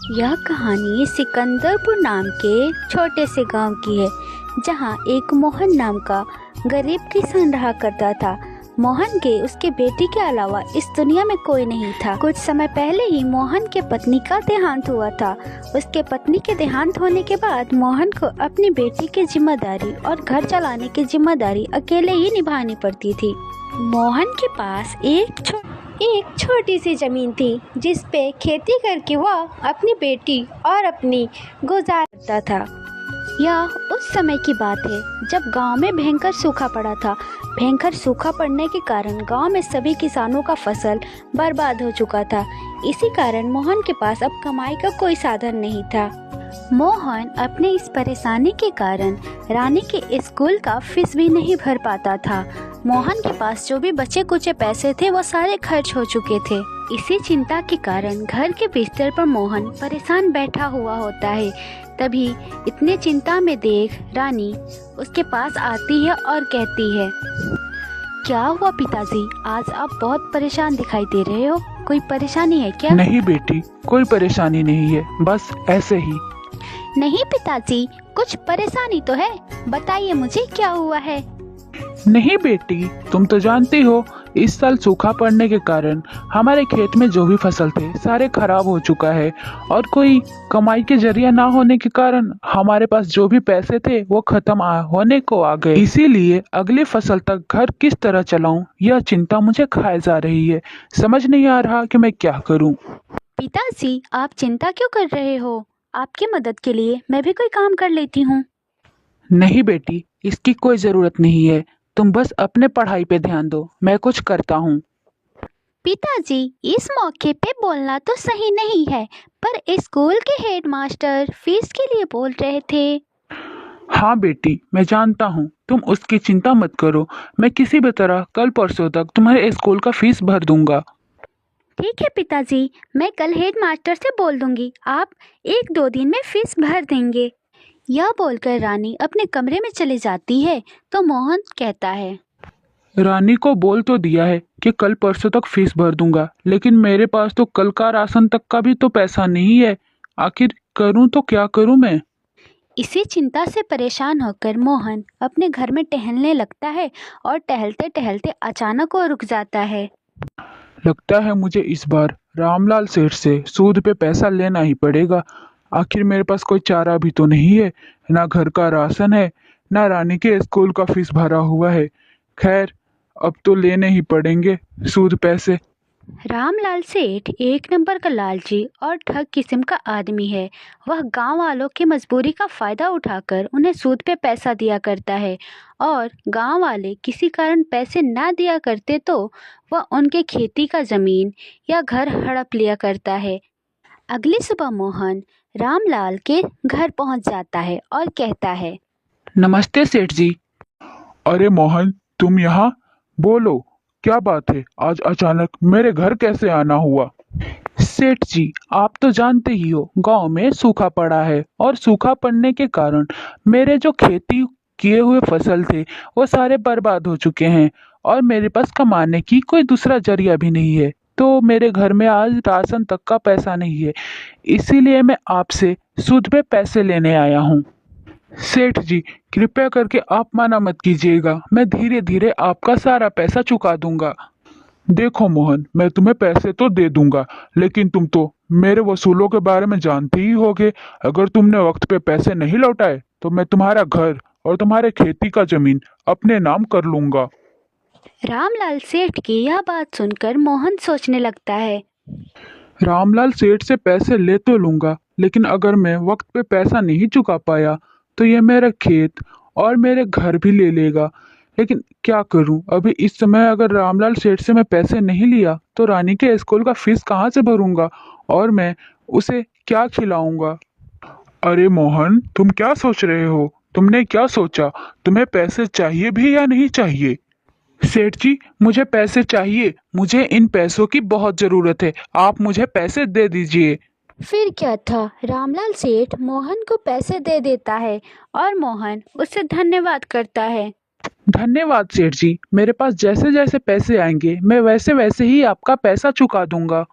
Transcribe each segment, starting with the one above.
यह कहानी सिकंदरपुर नाम के छोटे से गांव की है, जहां एक मोहन नाम का गरीब किसान रहा करता था। मोहन के उसके बेटी के अलावा इस दुनिया में कोई नहीं था। कुछ समय पहले ही मोहन के पत्नी का देहांत हुआ था। उसके पत्नी के देहांत होने के बाद मोहन को अपनी बेटी की जिम्मेदारी और घर चलाने की जिम्मेदारी अकेले ही निभानी पड़ती थी। मोहन के पास एक छोटी सी जमीन थी, जिस पे खेती करके वह अपनी बेटी और अपनी गुजारा करता था। यह उस समय की बात है जब गांव में भयंकर सूखा पड़ा था। भयंकर सूखा पड़ने के कारण गांव में सभी किसानों का फसल बर्बाद हो चुका था। इसी कारण मोहन के पास अब कमाई का कोई साधन नहीं था। मोहन अपने इस परेशानी के कारण रानी के स्कूल का फीस भी नहीं भर पाता था। मोहन के पास जो भी बचे कुचे पैसे थे वो सारे खर्च हो चुके थे। इसी चिंता के कारण घर के बिस्तर पर मोहन परेशान बैठा हुआ होता है। तभी इतने चिंता में देख रानी उसके पास आती है और कहती है, क्या हुआ पिताजी, आज आप बहुत परेशान दिखाई दे रहे हो, कोई परेशानी है क्या? नहीं बेटी, कोई परेशानी नहीं है, बस ऐसे ही। नहीं पिताजी, कुछ परेशानी तो है, बताइए मुझे क्या हुआ है। नहीं बेटी, तुम तो जानती हो इस साल सूखा पड़ने के कारण हमारे खेत में जो भी फसल थे सारे खराब हो चुका है, और कोई कमाई के जरिया ना होने के कारण हमारे पास जो भी पैसे थे वो खत्म होने को आ गए। इसीलिए अगली फसल तक घर किस तरह चलाऊं, यह चिंता मुझे खाए जा रही है। समझ नहीं आ रहा कि मैं क्या करूं। पिताजी, आप चिंता क्यों कर रहे हो? आपकी मदद के लिए मैं भी कोई काम कर लेती हूँ। नहीं बेटी, इसकी कोई जरूरत नहीं है, तुम बस अपने पढ़ाई पे ध्यान दो, मैं कुछ करता हूँ। पिताजी, इस मौके पे बोलना तो सही नहीं है, पर स्कूल के हेडमास्टर फीस के लिए बोल रहे थे। हाँ बेटी, मैं जानता हूँ, तुम उसकी चिंता मत करो। मैं किसी भी तरह कल परसों तक तुम्हारे स्कूल का फीस भर दूंगा। ठीक है पिताजी, मैं कल हेडमास्टर से बोल दूंगी, आप 1-2 दिन में फीस भर देंगे। यह बोलकर रानी अपने कमरे में चली जाती है तो मोहन कहता है, रानी को बोल तो दिया है कि कल परसों तक फीस भर दूंगा, लेकिन मेरे पास तो कल का राशन तक का भी तो पैसा नहीं है। आखिर करूं तो क्या करूं मैं। इसी चिंता से परेशान होकर मोहन अपने घर में टहलने लगता है और टहलते टहलते अचानक वो रुक जाता है। लगता है मुझे इस बार रामलाल सेठ से सूद पे पैसा लेना ही पड़ेगा। आखिर मेरे पास कोई चारा भी तो नहीं है, ना घर का राशन है, ना रानी के स्कूल का फीस भरा हुआ है। खैर, अब तो लेने ही पड़ेंगे सूद पैसे। रामलाल सेठ एक नंबर का लालची और ठग किस्म का आदमी है। वह गांव वालों की मजबूरी का फायदा उठाकर उन्हें सूद पे पैसा दिया करता है, और गांव वाले किसी कारण पैसे ना दिया करते तो वह उनके खेती का जमीन या घर हड़प लिया करता है। अगली सुबह मोहन रामलाल के घर पहुंच जाता है और कहता है, नमस्ते सेठ जी। अरे मोहन, तुम यहाँ? बोलो, क्या बात है, आज अचानक मेरे घर कैसे आना हुआ? सेठ जी, आप तो जानते ही हो गांव में सूखा पड़ा है, और सूखा पड़ने के कारण मेरे जो खेती किए हुए फसल थे वो सारे बर्बाद हो चुके हैं, और मेरे पास कमाने की कोई दूसरा जरिया भी नहीं है। तो मेरे घर में आज राशन तक का पैसा नहीं है, इसीलिए मैं आपसे सूद पे पैसे लेने आया हूँ। सेठ जी, कृपया करके आप मना मत कीजिएगा, मैं धीरे धीरे आपका सारा पैसा चुका दूंगा। देखो मोहन, मैं तुम्हें पैसे तो दे दूंगा, लेकिन तुम तो मेरे वसूलों के बारे में जानते ही होगे। अगर तुमने वक्त पे पैसे नहीं लौटाए तो मैं तुम्हारा घर और तुम्हारे खेती का जमीन अपने नाम कर लूंगा। रामलाल सेठ की यह बात सुनकर मोहन सोचने लगता है। रामलाल सेठ से पैसे ले तो लूंगा, लेकिन अगर मैं वक्त पे पैसा नहीं चुका पाया तो ये मेरा खेत और मेरे घर भी ले लेगा। लेकिन क्या करूं, अभी इस समय अगर रामलाल सेठ से मैं पैसे नहीं लिया तो रानी के स्कूल का फीस कहाँ से भरूंगा, और मैं उसे क्या खिलाऊंगा। अरे मोहन, तुम क्या सोच रहे हो? तुमने क्या सोचा? तुम्हें पैसे चाहिए भी या नहीं चाहिए? सेठ जी, मुझे पैसे चाहिए, मुझे इन पैसों की बहुत जरूरत है, आप मुझे पैसे दे दीजिए। फिर क्या था, रामलाल सेठ मोहन को पैसे दे देता है और मोहन उससे धन्यवाद करता है। धन्यवाद सेठ जी, मेरे पास जैसे जैसे पैसे आएंगे मैं वैसे वैसे ही आपका पैसा चुका दूंगा।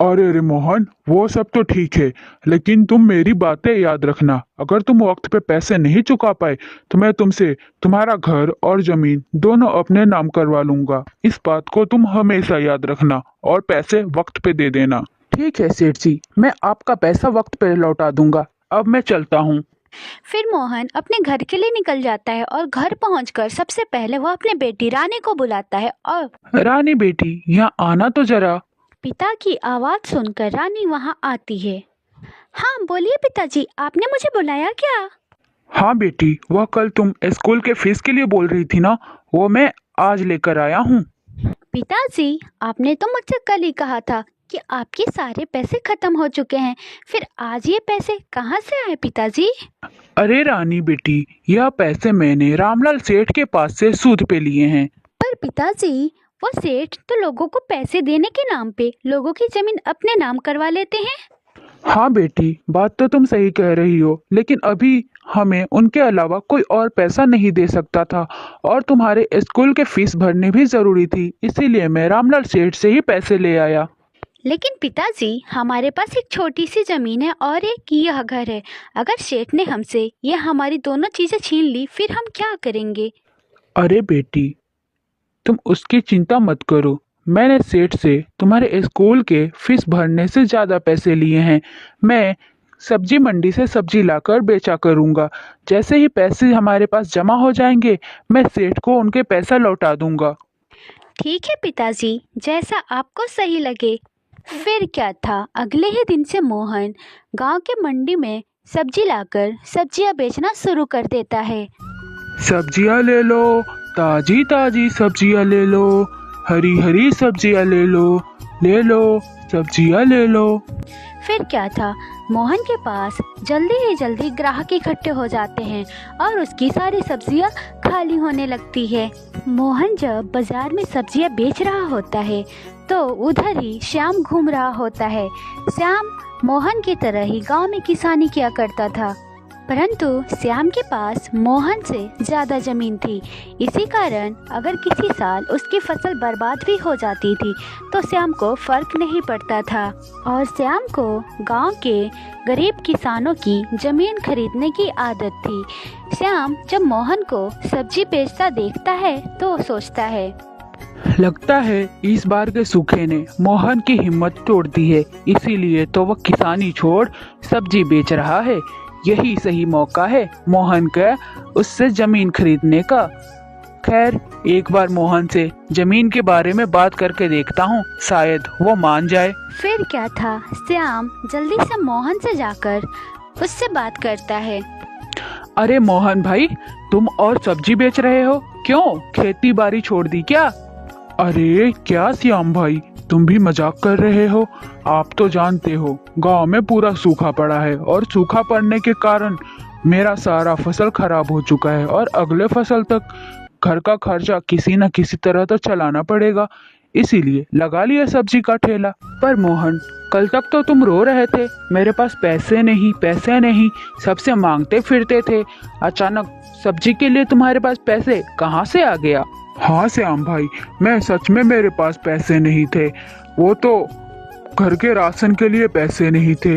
अरे रे मोहन, वो सब तो ठीक है, लेकिन तुम मेरी बातें याद रखना। अगर तुम वक्त पे पैसे नहीं चुका पाए तो मैं तुमसे तुम्हारा घर और जमीन दोनों अपने नाम करवा लूंगा। इस बात को तुम हमेशा याद रखना और पैसे वक्त पे दे देना। ठीक है सेठ जी, मैं आपका पैसा वक्त पे लौटा दूंगा। अब मैं चलता हूँ। फिर मोहन अपने घर के लिए निकल जाता है और घर पहुंचकर सबसे पहले वह अपने बेटी रानी को बुलाता है और रानी बेटी, यहाँ आना तो जरा। पिता की आवाज सुनकर रानी वहां आती है। हाँ बोलिए पिताजी, आपने मुझे बुलाया क्या? हाँ बेटी, वह कल तुम स्कूल के फीस के लिए बोल रही थी ना, वो मैं आज लेकर आया हूँ। पिताजी, आपने तो मुझसे कल ही कहा था कि आपके सारे पैसे खत्म हो चुके हैं, फिर आज ये पैसे कहाँ से आए पिताजी? अरे रानी बेटी, यह पैसे मैंने रामलाल सेठ के पास से सूद पे लिए हैं। पर पिताजी, वो सेठ तो लोगों को पैसे देने के नाम पे लोगों की जमीन अपने नाम करवा लेते हैं। हाँ बेटी, बात तो तुम सही कह रही हो, लेकिन अभी हमें उनके अलावा कोई और पैसा नहीं दे सकता था और तुम्हारे स्कूल के फीस भरनी भी जरूरी थी, इसीलिए मैं रामलाल सेठ से ही पैसे ले आया। लेकिन पिताजी, हमारे पास एक छोटी सी जमीन है और एक यह घर है। अगर सेठ ने हमसे ये हमारी दोनों चीजें छीन ली फिर हम क्या करेंगे? अरे बेटी, तुम उसकी चिंता मत करो। मैंने सेठ से तुम्हारे स्कूल के फीस भरने से ज़्यादा पैसे लिए हैं। मैं सब्जी मंडी से सब्जी लाकर बेचा करूँगा। जैसे ही पैसे हमारे पास जमा हो जाएंगे, मैं सेठ को उनके पैसा लौटा दूंगा। ठीक है पिताजी, जैसा आपको सही लगे। फिर क्या था, अगले ही दिन से मोहन गांव के मंडी में सब्जी लाकर सब्जियां बेचना शुरू कर देता है। सब्जियां ले लो, ताजी ताजी सब्जियां ले लो, हरी हरी सब्जियां ले लो, सब्जियां ले लो। फिर क्या था, मोहन के पास जल्दी ही जल्दी ग्राहक इकट्ठे हो जाते हैं और उसकी सारी सब्जियां खाली होने लगती है। मोहन जब बाजार में सब्जियां बेच रहा होता है तो उधर ही श्याम घूम रहा होता है। श्याम मोहन की तरह ही गांव में किसानी किया करता था, परंतु श्याम के पास मोहन से ज़्यादा ज़मीन थी। इसी कारण अगर किसी साल उसकी फसल बर्बाद भी हो जाती थी तो श्याम को फर्क नहीं पड़ता था और श्याम को गांव के गरीब किसानों की ज़मीन खरीदने की आदत थी। श्याम जब मोहन को सब्जी बेचता देखता है तो सोचता है, लगता है इस बार के सूखे ने मोहन की हिम्मत तोड़ दी है, इसीलिए तो वह किसानी छोड़ सब्जी बेच रहा है। यही सही मौका है मोहन का उससे जमीन खरीदने का। खैर, एक बार मोहन से जमीन के बारे में बात करके देखता हूँ, शायद वो मान जाए। फिर क्या था, श्याम जल्दी से मोहन से जाकर उससे बात करता है। अरे मोहन भाई, तुम और सब्जी बेच रहे हो? क्यों, खेती बाड़ी छोड़ दी क्या? अरे क्या श्याम भाई, तुम भी मजाक कर रहे हो? आप तो जानते हो गांव में पूरा सूखा पड़ा है और सूखा पड़ने के कारण मेरा सारा फसल खराब हो चुका है और अगले फसल तक घर का खर्चा किसी न किसी तरह तो चलाना पड़ेगा, इसीलिए लगा लिया सब्जी का ठेला। पर मोहन, कल तक तो तुम रो रहे थे, मेरे पास पैसे नहीं, सबसे मांगते फिरते थे। अचानक सब्जी के लिए तुम्हारे पास पैसे कहाँ से आ गया? हाँ श्याम भाई, मैं सच में मेरे पास पैसे नहीं थे। वो तो घर के राशन के लिए पैसे नहीं थे,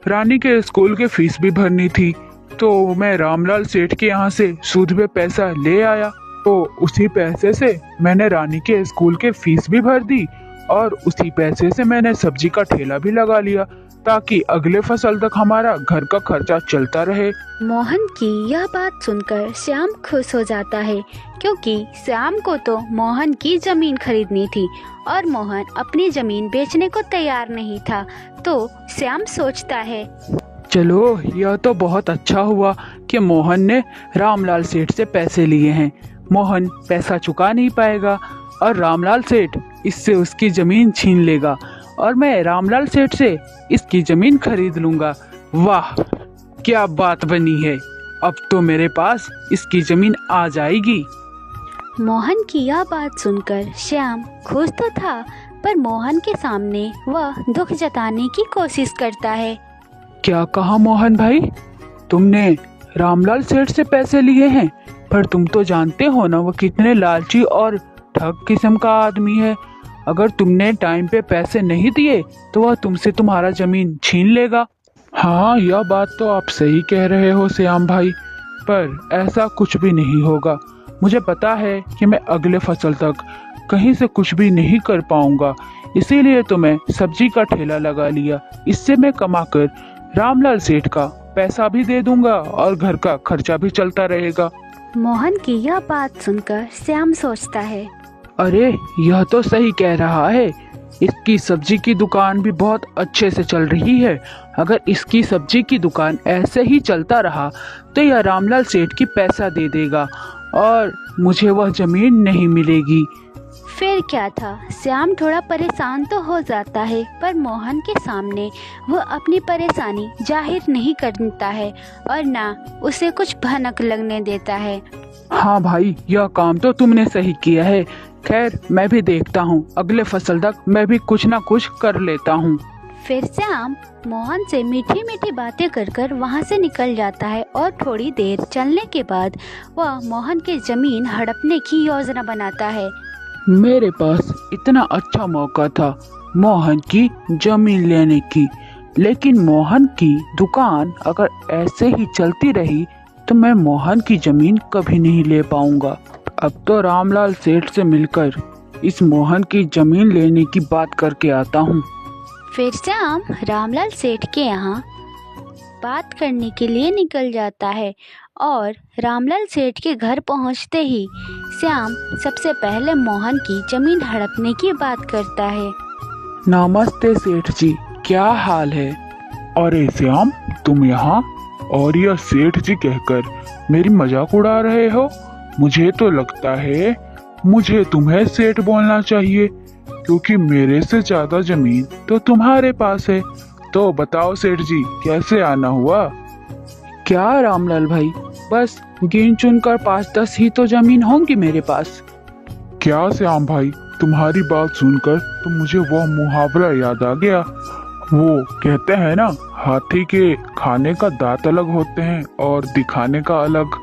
रानी के स्कूल के फीस भी भरनी थी, तो मैं रामलाल सेठ के यहाँ से सूद पे पैसा ले आया। तो उसी पैसे से मैंने रानी के स्कूल के फीस भी भर दी और उसी पैसे से मैंने सब्जी का ठेला भी लगा लिया ताकि अगले फसल तक हमारा घर का खर्चा चलता रहे। मोहन की यह बात सुनकर श्याम खुश हो जाता है, क्योंकि श्याम को तो मोहन की जमीन खरीदनी थी और मोहन अपनी जमीन बेचने को तैयार नहीं था। तो श्याम सोचता है, चलो यह तो बहुत अच्छा हुआ कि मोहन ने रामलाल सेठ से पैसे लिए हैं। मोहन पैसा चुका नहीं पाएगा और रामलाल सेठ इससे उसकी जमीन छीन लेगा और मैं रामलाल सेठ से इसकी जमीन खरीद लूंगा। वाह, क्या बात बनी है, अब तो मेरे पास इसकी जमीन आ जाएगी। मोहन की यह बात सुनकर श्याम खुश तो था, पर मोहन के सामने वह दुख जताने की कोशिश करता है। क्या कहा मोहन भाई, तुमने रामलाल सेठ से पैसे लिए हैं? पर तुम तो जानते हो ना वो कितने लालची और ठग किस्म का आदमी है। अगर तुमने टाइम पे पैसे नहीं दिए तो वह तुमसे तुम्हारा जमीन छीन लेगा। हाँ, यह बात तो आप सही कह रहे हो श्याम भाई, पर ऐसा कुछ भी नहीं होगा। मुझे पता है कि मैं अगले फसल तक कहीं से कुछ भी नहीं कर पाऊंगा, इसीलिए तो मैं सब्जी का ठेला लगा लिया। इससे मैं कमाकर रामलाल सेठ का पैसा भी दे दूंगा और घर का खर्चा भी चलता रहेगा। मोहन की यह बात सुनकर श्याम सोचता है, अरे यह तो सही कह रहा है, इसकी सब्जी की दुकान भी बहुत अच्छे से चल रही है। अगर इसकी सब्जी की दुकान ऐसे ही चलता रहा तो यह रामलाल सेठ की पैसा दे देगा और मुझे वह जमीन नहीं मिलेगी। फिर क्या था, श्याम थोड़ा परेशान तो हो जाता है, पर मोहन के सामने वह अपनी परेशानी जाहिर नहीं करता है और ना उसे कुछ भनक लगने देता है। हाँ भाई, यह काम तो तुमने सही किया है। खैर मैं भी देखता हूँ, अगले फसल तक मैं भी कुछ ना कुछ कर लेता हूँ। फिर श्याम मोहन से मीठी मीठी बातें कर वहाँ से निकल जाता है और थोड़ी देर चलने के बाद वह मोहन की जमीन हड़पने की योजना बनाता है। मेरे पास इतना अच्छा मौका था मोहन की जमीन लेने की, लेकिन मोहन की दुकान अगर ऐसे ही चलती रही तो मैं मोहन की जमीन कभी नहीं ले पाऊंगा। अब तो रामलाल सेठ से मिलकर इस मोहन की जमीन लेने की बात करके आता हूँ। फिर श्याम रामलाल सेठ के यहाँ बात करने के लिए निकल जाता है और रामलाल सेठ के घर पहुँचते ही श्याम सबसे पहले मोहन की जमीन हड़पने की बात करता है। नमस्ते सेठ जी, क्या हाल है? अरे श्याम, तुम यहाँ और यह सेठ जी कहकर मेरी मजाक उड़ा रहे हो? मुझे तो लगता है मुझे तुम्हें सेठ बोलना चाहिए, क्योंकि मेरे से ज्यादा जमीन तो तुम्हारे पास है। तो बताओ सेठ जी, कैसे आना हुआ? क्या रामलाल भाई, बस गिन चुन कर 5-10 ही तो जमीन होंगी मेरे पास। क्या श्याम भाई, तुम्हारी बात सुनकर तो मुझे वह मुहावरा याद आ गया। वो कहते हैं ना, हाथी के खाने का दांत अलग होते हैं और दिखाने का अलग।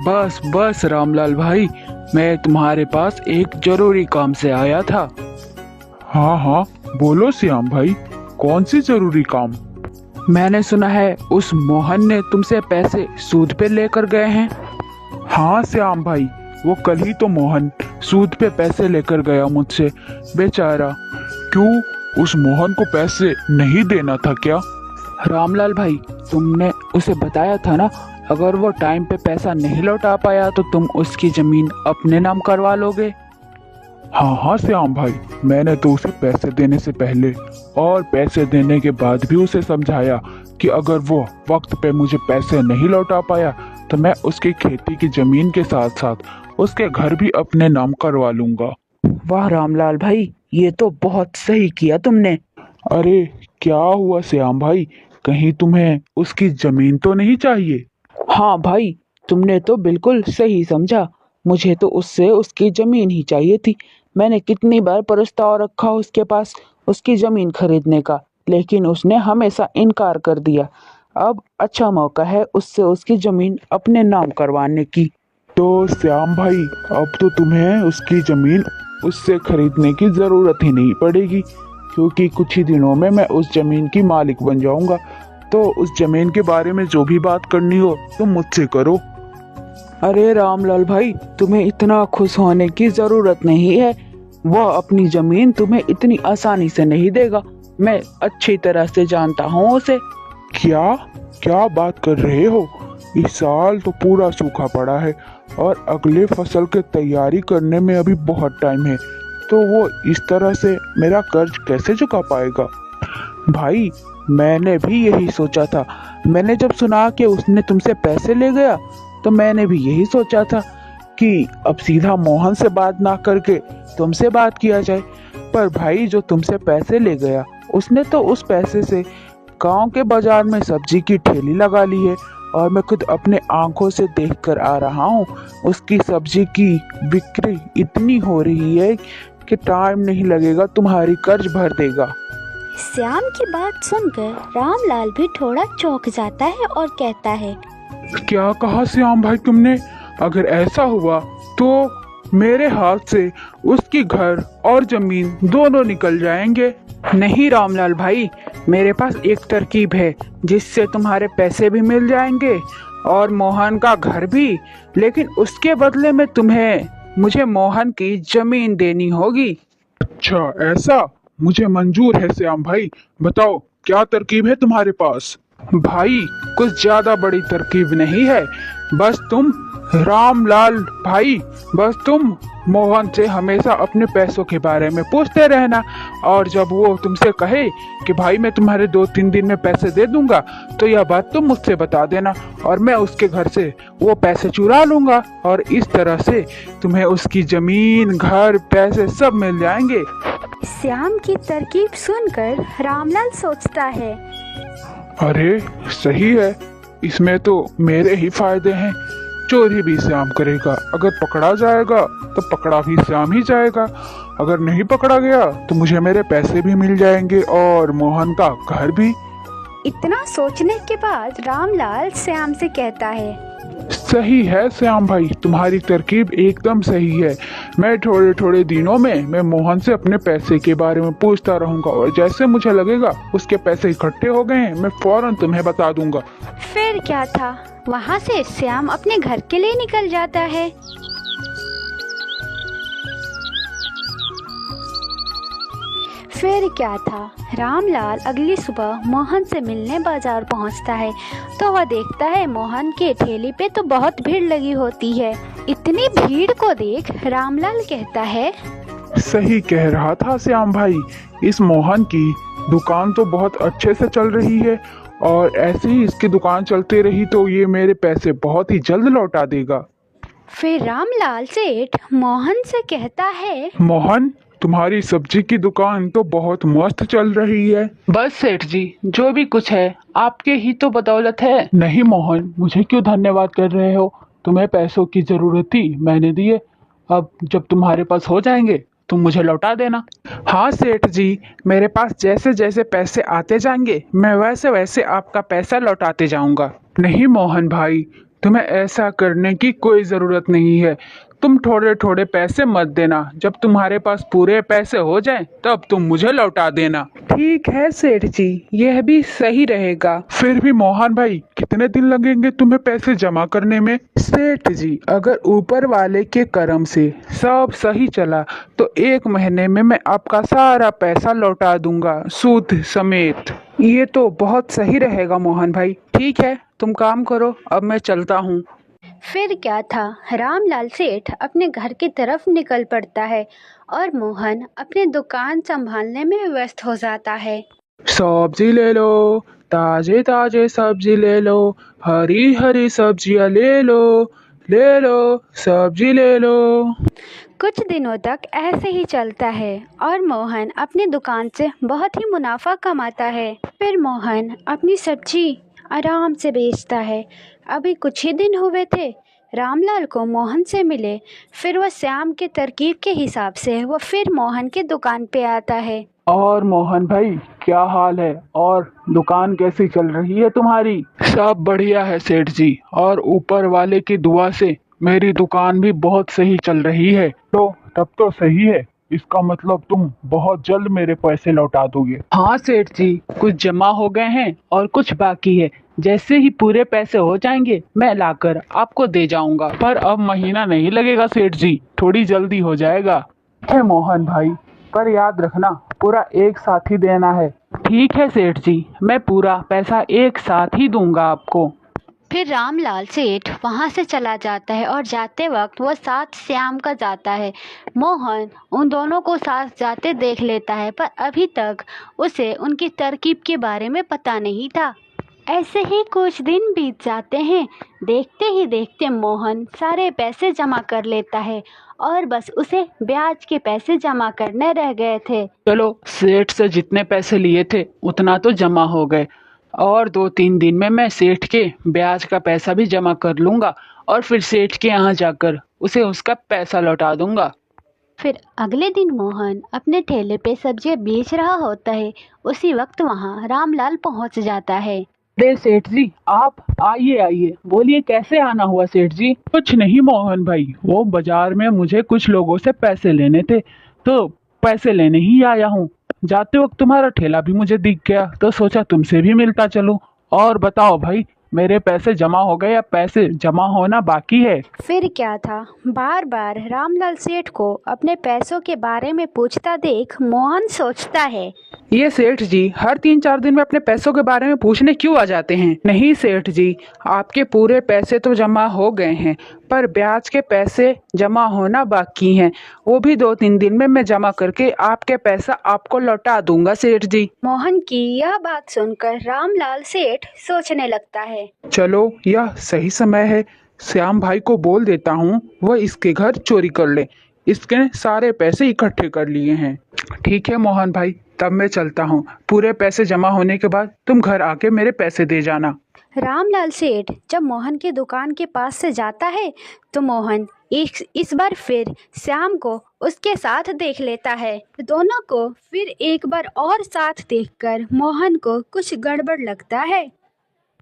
बस बस रामलाल भाई, मैं तुम्हारे पास एक जरूरी काम से आया था। हाँ हाँ, बोलो श्याम भाई, कौन सी जरूरी काम? मैंने सुना है उस मोहन ने तुमसे पैसे सूद पे लेकर गए हैं। हाँ श्याम भाई, वो कल ही तो मोहन सूद पे पैसे लेकर गया मुझसे, बेचारा। क्यों, उस मोहन को पैसे नहीं देना था क्या? रामलाल भाई, तुमने उसे बताया था ना, अगर वो टाइम पे पैसा नहीं लौटा पाया तो तुम उसकी जमीन अपने नाम करवा लोगे। हाँ हाँ श्याम भाई, मैंने तो उसे पैसे देने से पहले और पैसे देने के बाद भी उसे समझाया कि अगर वो वक्त पे मुझे पैसे नहीं लौटा पाया तो मैं उसकी खेती की जमीन के साथ साथ उसके घर भी अपने नाम करवा लूंगा। वाह रामलाल भाई, ये तो बहुत सही किया तुमने। अरे क्या हुआ श्याम भाई, कहीं तुम्हें उसकी जमीन तो नहीं चाहिए? हाँ भाई, तुमने तो बिल्कुल सही समझा, मुझे तो उससे उसकी जमीन ही चाहिए थी। मैंने कितनी बार प्रस्ताव रखा उसके पास उसकी जमीन खरीदने का, लेकिन उसने हमेशा इनकार कर दिया। अब अच्छा मौका है उससे उसकी जमीन अपने नाम करवाने की। तो श्याम भाई, अब तो तुम्हें उसकी जमीन उससे खरीदने की जरूरत ही नहीं पड़ेगी, क्योंकि कुछ ही दिनों में मैं उस जमीन की मालिक बन जाऊंगा। तो उस जमीन के बारे में जो भी बात करनी हो तुम मुझसे करो। अरे रामलाल भाई, तुम्हें इतना खुश होने की जरूरत नहीं है, वह अपनी जमीन तुम्हें इतनी आसानी से नहीं देगा। मैं अच्छी तरह से जानता हूँ उसे। क्या क्या बात कर रहे हो? इस साल तो पूरा सूखा पड़ा है और अगले फसल की तैयारी करने में अभी बहुत टाइम है, तो वो इस तरह से मेरा कर्ज कैसे चुका पाएगा? भाई, मैंने भी यही सोचा था। मैंने जब सुना कि उसने तुमसे पैसे ले गया तो मैंने भी यही सोचा था कि अब सीधा मोहन से बात ना करके तुमसे बात किया जाए। पर भाई, जो तुमसे पैसे ले गया उसने तो उस पैसे से गांव के बाजार में सब्जी की ठेली लगा ली है और मैं खुद अपने आंखों से देख कर आ रहा हूँ। उसकी सब्जी की बिक्री इतनी हो रही है कि टाइम नहीं लगेगा तुम्हारी कर्ज भर देगा। श्याम की बात सुनकर रामलाल भी थोड़ा चौंक जाता है और कहता है, क्या कहा श्याम भाई तुमने? अगर ऐसा हुआ तो मेरे हाथ से उसकी घर और जमीन दोनों निकल जाएंगे। नहीं रामलाल भाई, मेरे पास एक तरकीब है जिससे तुम्हारे पैसे भी मिल जाएंगे और मोहन का घर भी, लेकिन उसके बदले में तुम्हें मुझे मोहन की जमीन देनी होगी। अच्छा ऐसा, मुझे मंजूर है श्याम भाई, बताओ क्या तरकीब है तुम्हारे पास। भाई कुछ ज्यादा बड़ी तरकीब नहीं है, बस तुम रामलाल भाई, बस तुम मोहन से हमेशा अपने पैसों के बारे में पूछते रहना, और जब वो तुमसे कहे कि भाई मैं तुम्हारे 2-3 दिन में पैसे दे दूंगा, तो यह बात तुम मुझसे बता देना और मैं उसके घर से वो पैसे चुरा लूंगा, और इस तरह से तुम्हें उसकी जमीन, घर, पैसे सब मिल जाएंगे। श्याम की तरकीब सुनकर रामलाल सोचता है, अरे सही है, इसमें तो मेरे ही फायदे हैं। चोरी भी श्याम करेगा, अगर पकड़ा जाएगा तो पकड़ा भी श्याम ही जाएगा, अगर नहीं पकड़ा गया तो मुझे मेरे पैसे भी मिल जाएंगे और मोहन का घर भी। इतना सोचने के बाद रामलाल श्याम से कहता है, सही है श्याम भाई, तुम्हारी तरकीब एकदम सही है। मैं थोड़े थोड़े दिनों में मैं मोहन से अपने पैसे के बारे में पूछता रहूंगा, और जैसे मुझे लगेगा उसके पैसे इकट्ठे हो गए हैं, मैं फौरन तुम्हें बता दूंगा। फिर क्या था, वहाँ से श्याम अपने घर के लिए निकल जाता है। फिर क्या था, रामलाल अगली सुबह मोहन से मिलने बाजार पहुंचता है तो वह देखता है मोहन के ठेले पे तो बहुत भीड़ लगी होती है। इतनी भीड़ को देख रामलाल कहता है, सही कह रहा था श्याम भाई, इस मोहन की दुकान तो बहुत अच्छे से चल रही है, और ऐसे ही इसकी दुकान चलती रही तो ये मेरे पैसे बहुत ही जल्द लौटा देगा। फिर रामलाल सेठ मोहन से कहता है, मोहन, तुम्हारी सब्जी की दुकान तो बहुत मस्त चल रही है। बस सेठ जी, जो भी कुछ है आपके ही तो बदौलत है। नहीं मोहन, मुझे क्यों धन्यवाद कर रहे हो, तुम्हें पैसों की जरूरत थी, मैंने दिए, अब जब तुम्हारे पास हो जाएंगे तुम मुझे लौटा देना। हाँ सेठ जी, मेरे पास जैसे जैसे पैसे आते जाएंगे मैं वैसे वैसे आपका पैसा लौटाते जाऊंगा। नहीं मोहन भाई, तुम्हें ऐसा करने की कोई जरूरत नहीं है, तुम थोड़े थोड़े पैसे मत देना, जब तुम्हारे पास पूरे पैसे हो जाएं तब तुम मुझे लौटा देना। ठीक है सेठ जी, यह भी सही रहेगा। फिर भी मोहन भाई, कितने दिन लगेंगे तुम्हें पैसे जमा करने में। सेठ जी, अगर ऊपर वाले के करम से सब सही चला तो 1 महीने में मैं आपका सारा पैसा लौटा दूंगा, सूद समेत। ये तो बहुत सही रहेगा मोहन भाई। ठीक है, तुम काम करो, अब मैं चलता हूँ। फिर क्या था, रामलाल सेठ अपने घर की तरफ निकल पड़ता है और मोहन अपने दुकान संभालने में व्यस्त हो जाता है। सब्जी ले लो, ताजे ताजे सब्जी ले लो, हरी हरी सब्जियां ले लो सब्जी ले लो। कुछ दिनों तक ऐसे ही चलता है और मोहन अपनी दुकान से बहुत ही मुनाफा कमाता है। फिर मोहन अपनी सब्जी आराम से बेचता है। अभी कुछ ही दिन हुए थे, रामलाल को मोहन से मिले, फिर वह श्याम के तरकीब के हिसाब से वो फिर मोहन की दुकान पे आता है। और मोहन भाई, क्या हाल है और दुकान कैसी चल रही है तुम्हारी? सब बढ़िया है सेठ जी, और ऊपर वाले की दुआ से मेरी दुकान भी बहुत सही चल रही है। तो तब तो सही है, इसका मतलब तुम बहुत जल्द मेरे पैसे लौटा दोगे। हाँ सेठ जी, कुछ जमा हो गए हैं और कुछ बाकी है, जैसे ही पूरे पैसे हो जाएंगे मैं लाकर आपको दे जाऊंगा। पर अब महीना नहीं लगेगा सेठ जी, थोड़ी जल्दी हो जाएगा। है मोहन भाई, पर याद रखना पूरा एक साथ ही देना है। ठीक है सेठ जी, मैं पूरा पैसा एक साथ ही दूंगा आपको। फिर रामलाल सेठ वहाँ से चला जाता है और जाते वक्त वो साथ श्याम का जाता है। मोहन उन दोनों को साथ जाते देख लेता है, पर अभी तक उसे उनकी तरकीब के बारे में पता नहीं था। ऐसे ही कुछ दिन बीत जाते हैं। देखते ही देखते मोहन सारे पैसे जमा कर लेता है और बस उसे ब्याज के पैसे जमा करने रह गए थे। चलो, सेठ से जितने पैसे लिए थे उतना तो जमा हो गए, और 2-3 दिन में मैं सेठ के ब्याज का पैसा भी जमा कर लूँगा और फिर सेठ के यहाँ जाकर उसे उसका पैसा लौटा दूँगा। फिर अगले दिन मोहन अपने ठेले पे सब्जियां बेच रहा होता है। उसी वक्त वहाँ रामलाल पहुँच जाता है। अरे सेठ जी, आप आइए आइए, बोलिए कैसे आना हुआ सेठ जी। कुछ नहीं मोहन भाई, वो बाजार में मुझे कुछ लोगों से पैसे लेने थे, तो पैसे लेने ही आया हूँ। जाते वक्त तुम्हारा ठेला भी मुझे दिख गया, तो सोचा तुमसे भी मिलता चलूं। और बताओ भाई, मेरे पैसे जमा हो गए या पैसे जमा होना बाकी है? फिर क्या था, बार बार रामलाल सेठ को अपने पैसों के बारे में पूछता देख मोहन सोचता है, ये सेठ जी हर 3-4 दिन में अपने पैसों के बारे में पूछने क्यों आ जाते हैं? नहीं सेठ जी, आपके पूरे पैसे तो जमा हो गए हैं, पर ब्याज के पैसे जमा होना बाकी हैं। वो भी 2-3 दिन में मैं जमा करके आपके पैसा आपको लौटा दूंगा सेठ जी। मोहन की यह बात सुनकर रामलाल सेठ सोचने लगता है। चलो, यह सही समय है, श्याम भाई को बोल देता हूँ वह इसके घर चोरी कर ले। इसके सारे पैसे इकट्ठे कर लिए हैं। ठीक है मोहन भाई, तब मैं चलता हूँ। पूरे पैसे जमा होने के बाद तुम घर आके मेरे पैसे दे जाना। रामलाल सेठ जब मोहन की दुकान के पास से जाता है तो मोहन इस बार फिर श्याम को उसके साथ देख लेता है। दोनों को फिर एक बार और साथ देखकर मोहन को कुछ गड़बड़ लगता है।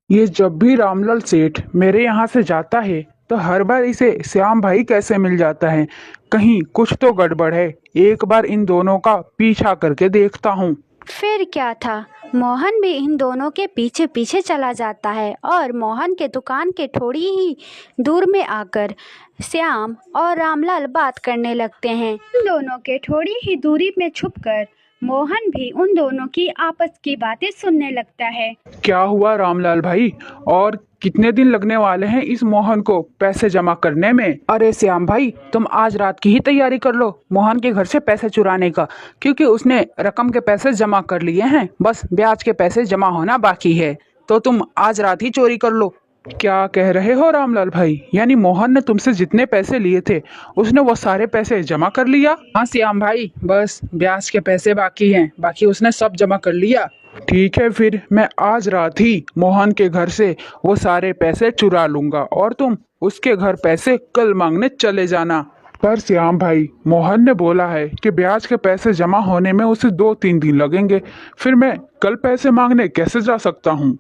ये जब भी रामलाल सेठ मेरे यहाँ से जाता है तो हर बार इसे श्याम भाई कैसे मिल जाता है? कहीं कुछ तो गड़बड़ है। एक बार इन दोनों का पीछा करके देखता हूँ। फिर क्या था, मोहन भी इन दोनों के पीछे पीछे चला जाता है और मोहन के दुकान के थोड़ी ही दूर में आकर श्याम और रामलाल बात करने लगते हैं। उन दोनों के थोड़ी ही दूरी में छुपकर मोहन भी उन दोनों की आपस की बातें सुनने लगता है। क्या हुआ रामलाल भाई, और कितने दिन लगने वाले हैं इस मोहन को पैसे जमा करने में? अरे श्याम भाई, तुम आज रात की ही तैयारी कर लो मोहन के घर से पैसे चुराने का, क्योंकि उसने रकम के पैसे जमा कर लिए हैं, बस ब्याज के पैसे जमा होना बाकी है। तो तुम आज रात ही चोरी कर लो। क्या कह रहे हो रामलाल भाई? यानी मोहन ने तुमसे जितने पैसे लिए थे उसने वो सारे पैसे जमा कर लिया? हाँ श्याम भाई, बस ब्याज के पैसे बाकी हैं, बाकी उसने सब जमा कर लिया। ठीक है, फिर मैं आज रात ही मोहन के घर से वो सारे पैसे चुरा लूंगा और तुम उसके घर पैसे कल मांगने चले जाना। पर श्याम भाई, मोहन ने बोला है कि ब्याज के पैसे जमा होने में उसे 2-3 दिन लगेंगे, फिर मैं कल पैसे मांगने कैसे जा सकता हूँ?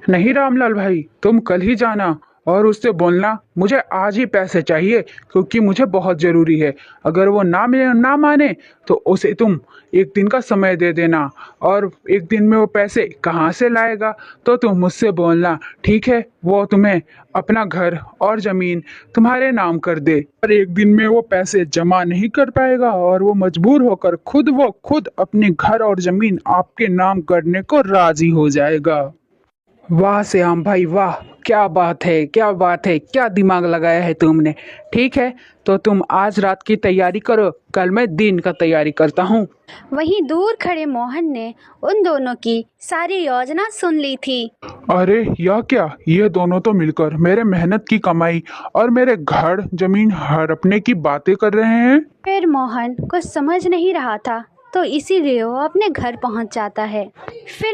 नहीं रामलाल भाई, तुम कल ही जाना और उससे बोलना मुझे आज ही पैसे चाहिए, क्योंकि मुझे बहुत ज़रूरी है। अगर वो ना माने तो उसे तुम एक दिन का समय दे देना, और एक दिन में वो पैसे कहाँ से लाएगा तो तुम मुझसे बोलना, ठीक है? वो तुम्हें अपना घर और ज़मीन तुम्हारे नाम कर दे। और एक दिन में वो पैसे जमा नहीं कर पाएगा और वो मजबूर होकर खुद अपने घर और ज़मीन आपके नाम करने को राज़ी हो जाएगा। वाह श्याम भाई वाह, क्या बात है, क्या बात है, क्या दिमाग लगाया है तुमने। ठीक है, तो तुम आज रात की तैयारी करो, कल मैं दिन का तैयारी करता हूँ। वहीं दूर खड़े मोहन ने उन दोनों की सारी योजना सुन ली थी। अरे यह क्या, ये दोनों तो मिलकर मेरे मेहनत की कमाई और मेरे घर जमीन हड़पने की बातें कर रहे हैं। फिर मोहन कुछ समझ नहीं रहा था, तो इसीलिए वो अपने घर पहुंच जाता है। फिर